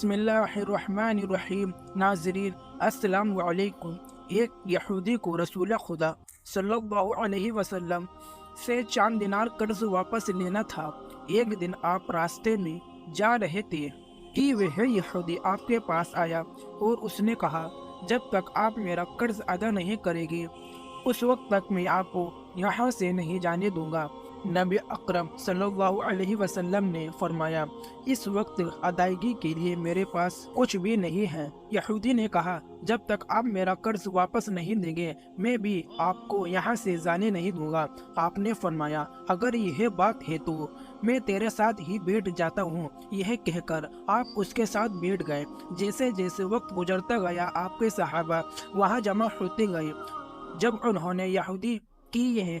بسم اللہ الرحمن الرحیم۔ ناظرین السلام علیکم۔ ایک یہودی کو رسول خدا صلی اللہ علیہ وسلم سے چاند دینار قرض واپس لینا تھا۔ ایک دن آپ راستے میں جا رہے تھے کہ وہ یہودی آپ کے پاس آیا اور اس نے کہا، جب تک آپ میرا قرض ادا نہیں کریں گے اس وقت تک میں آپ کو یہاں سے نہیں جانے دوں گا۔ نبی اکرم صلی اللہ علیہ وسلم نے فرمایا، اس وقت ادائیگی کے لیے میرے پاس کچھ بھی نہیں ہے۔ یہودی نے کہا، جب تک آپ میرا قرض واپس نہیں دیں گے میں بھی آپ کو یہاں سے جانے نہیں دوں گا۔ آپ نے فرمایا، اگر یہ بات ہے تو میں تیرے ساتھ ہی بیٹھ جاتا ہوں۔ یہ کہہ کر آپ اس کے ساتھ بیٹھ گئے۔ جیسے جیسے وقت گزرتا گیا آپ کے صحابہ وہاں جمع ہوتے گئے۔ جب انہوں نے یہودی کی یہ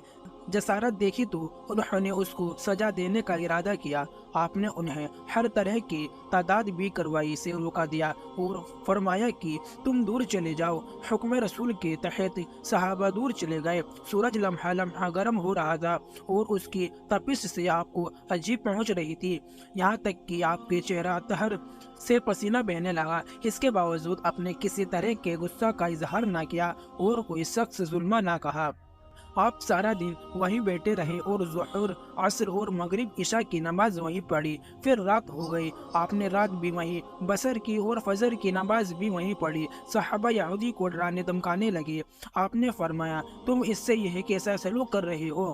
جسارت دیکھی تو انہوں نے اس کو سزا دینے کا ارادہ کیا۔ آپ نے انہیں ہر طرح کی تعداد بھی کروائی سے روکا دیا اور فرمایا کہ تم دور چلے جاؤ۔ حکم رسول کے تحت صحابہ دور چلے گئے۔ سورج لمحہ لمحہ گرم ہو رہا تھا اور اس کی تپش سے آپ کو عجیب پہنچ رہی تھی، یہاں تک کہ آپ کے چہرہ طہر سے پسینہ بہنے لگا۔ اس کے باوجود اپنے کسی طرح کے غصہ کا اظہار نہ کیا اور کوئی سخت ظلم نہ کہا۔ آپ سارا دن وہیں بیٹھے رہے اور ظہر، عصر اور مغرب عشاء کی نماز وہیں پڑھی۔ پھر رات ہو گئی، آپ نے رات بھی وہیں بسر کی اور فجر کی نماز بھی وہیں پڑھی۔ صحابہ یہودی کو ڈرانے دھمکانے لگے۔ آپ نے فرمایا، تم اس سے یہ کیسا سلوک کر رہے ہو؟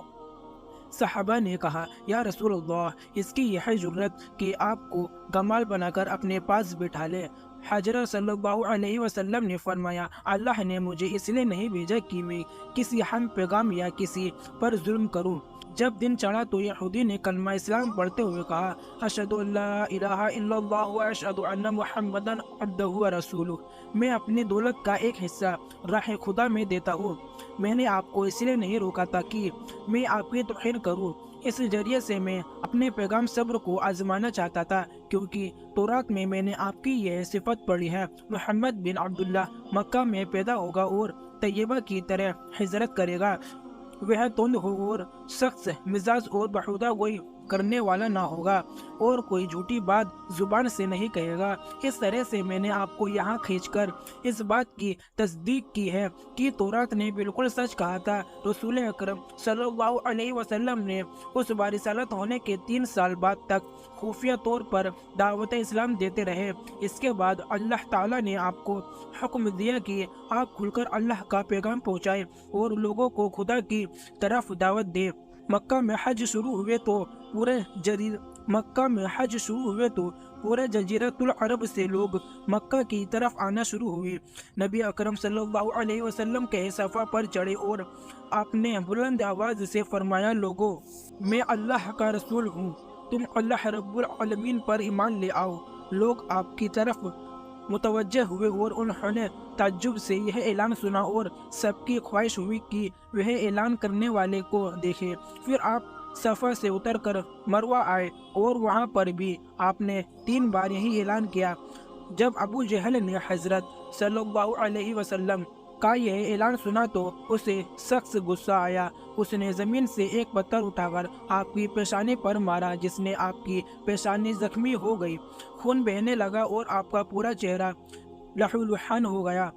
صحابہ نے کہا، یا رسول اللہ، اس کی یہ جرت کہ آپ کو گمال بنا کر اپنے پاس بٹھا لے۔ حضرت صلی اللہ علیہ وسلم نے فرمایا، اللہ نے مجھے اس لیے نہیں بھیجا کہ میں کسی ہم پیغام یا کسی پر ظلم کروں۔ جب دن چڑھا تو یہودی نے کلمہ اسلام پڑھتے ہوئے کہا، اشہد ان لا الہ الا اللہ و اشہد ان محمدا عبدہ و رسولہ، میں اپنی دولت کا ایک حصہ راہ خدا میں دیتا ہوں۔ میں نے آپ کو اس لیے نہیں روکا تھا کہ میں آپ کی توہین کروں، اس ذریعے سے میں اپنے پیغام صبر کو آزمانا چاہتا تھا، کیونکہ تورات میں نے آپ کی یہ صفت پڑھی ہے، محمد بن عبداللہ مکہ میں پیدا ہوگا اور طیبہ کی طرح ہجرت کرے گا۔ وہ تند ہو اور سخت مزاج اور بہودہ گوئی کرنے والا نہ ہوگا اور کوئی جھوٹی بات زبان سے نہیں کہے گا۔ اس طرح سے میں نے آپ کو یہاں کھینچ کر اس بات کی تصدیق کی ہے کہ تورات نے بالکل سچ کہا تھا۔ رسول اکرم صلی اللہ علیہ وسلم نے اس بار رسالت ہونے کے 3 سال بعد تک خفیہ طور پر دعوت اسلام دیتے رہے۔ اس کے بعد اللہ تعالیٰ نے آپ کو حکم دیا کہ آپ کھل کر اللہ کا پیغام پہنچائے اور لوگوں کو خدا کی طرف دعوت دے۔ مکہ میں حج شروع ہوئے تو پورے جزیرۃ العرب سے لوگ مکہ کی طرف آنا شروع ہوئے۔ نبی اکرم صلی اللہ علیہ وسلم کے صفا پر چڑھے اور آپ نے بلند آواز سے فرمایا، لوگو، میں اللہ کا رسول ہوں، تم اللہ رب العالمین پر ایمان لے آؤ۔ لوگ آپ کی طرف متوجہ ہوئے اور انہوں نے تعجب سے یہ اعلان سنا اور سب کی خواہش ہوئی کہ وہ اعلان کرنے والے کو دیکھے۔ پھر آپ صفا سے اتر کر مروہ آئے اور وہاں پر بھی آپ نے 3 بار یہی اعلان کیا۔ جب ابو جہل نے حضرت صلی اللہ علیہ وسلم کا یہ اعلان سنا تو اسے سخت غصہ آیا۔ اس نے زمین سے ایک پتھر اٹھا کر آپ کی پیشانی پر مارا، جس نے آپ کی پیشانی زخمی ہو گئی، خون بہنے لگا اور آپ کا پورا چہرہ لہو لہان ہو گیا۔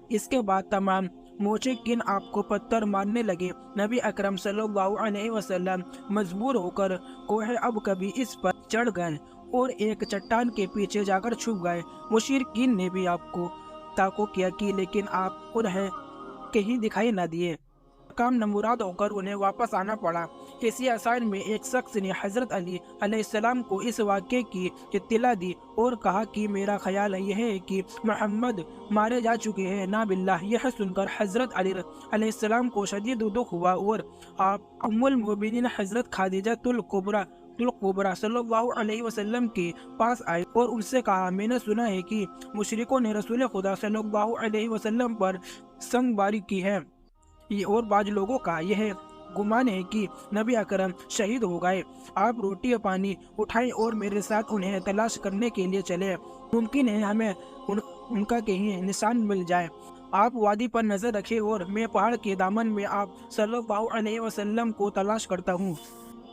اس کے بعد تمام موچقین آپ کو پتھر مارنے لگے۔ نبی اکرم صلی اللہ علیہ وسلم مجبور ہو کر کوہ اب کبھی اس پر چڑھ گئے اور ایک چٹان کے پیچھے جا کر چھپ گئے۔ مشرکین نے بھی آپ کو تاکو کیا کہ لیکن آپ انہیں کہیں دکھائی نہ دیے۔ کام نمراد ہو کر انہیں واپس آنا پڑا۔ اسی آثار میں ایک شخص نے حضرت علی علیہ السلام کو اس واقعے کی اطلاع دی اور کہا کہ میرا خیال یہ ہے کہ محمد مارے جا چکے ہیں، نا باللہ۔ یہ سن کر حضرت علی علیہ السلام کو شدید دکھ ہوا اور آپ ام المؤمنین حضرت خدیجہ الکبریٰ صلی اللہ علیہ وسلم کے پاس آئے اور ان سے کہا، میں نے سنا ہے کہ مشرکوں نے رسول خدا صلی اللہ علیہ وسلم پر سنگ باری کی ہے، اور بعض لوگوں کا یہ گمان ہے کہ نبی اکرم شہید ہو گئے۔ آپ روٹی اور پانی اٹھائیں اور میرے ساتھ انہیں تلاش کرنے کے لیے چلے، ممکن ہے ہمیں ان کا کہیں نشان مل جائے۔ آپ وادی پر نظر رکھیں اور میں پہاڑ کے دامن میں آپ صلی اللہ علیہ وسلم کو تلاش کرتا ہوں۔